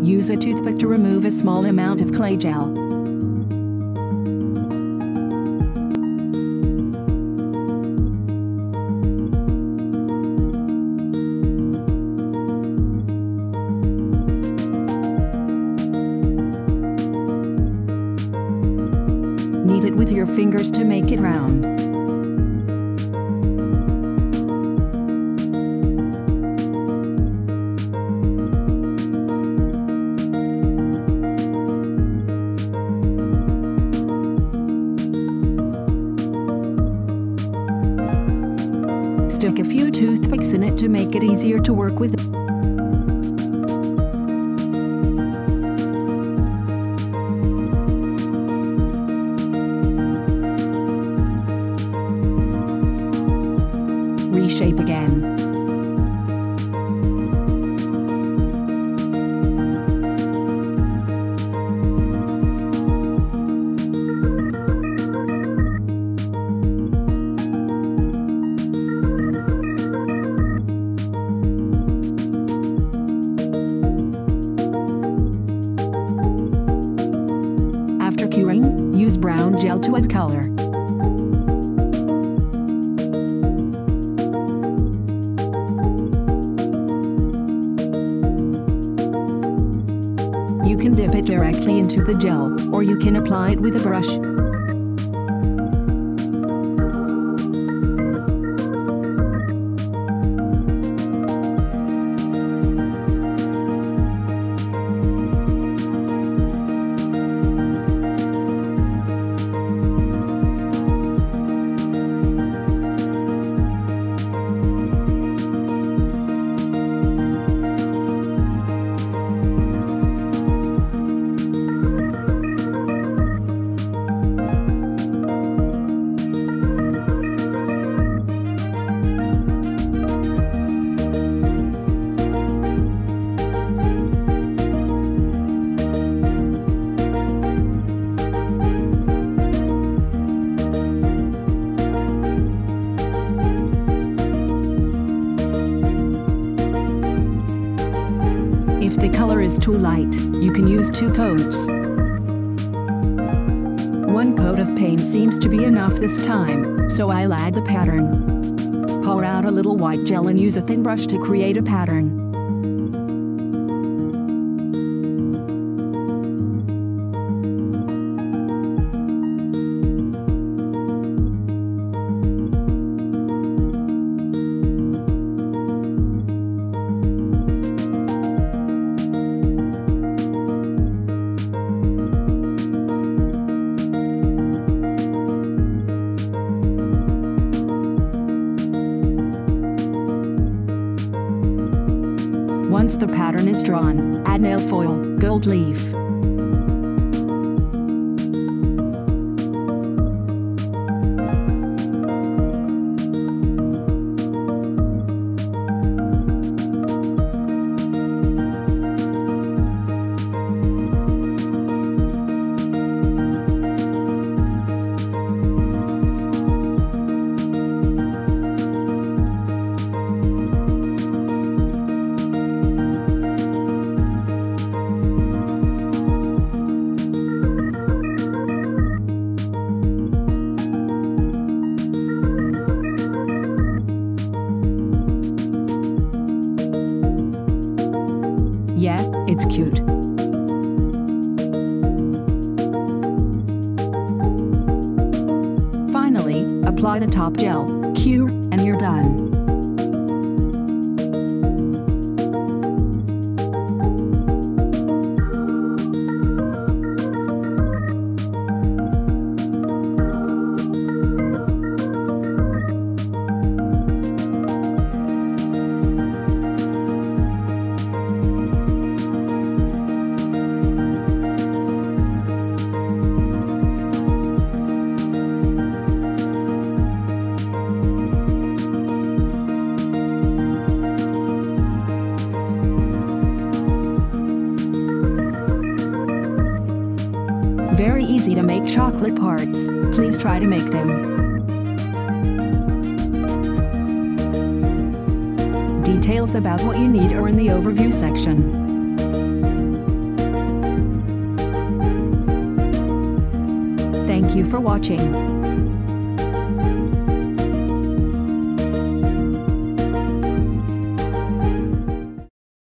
Use a toothpick to remove a small amount of clay gel. Knead it with your fingers to make it round. Stick a few toothpicks in it to make it easier to work with. Reshape again. After curing, use brown gel to add color. You can dip it directly into the gel, or you can apply it with a brush. If the color is too light, you can use 2 coats. 1 coat of paint seems to be enough this time, so I'll add the pattern. Pour out a little white gel and use a thin brush to create a pattern. Once the pattern is drawn, add nail foil, gold leaf. Yeah, it's cute. Finally, apply the top gel, cure, and you're done. Very easy to make chocolate parts. Please try to make them. Details about what you need are in the overview section. Thank you for watching.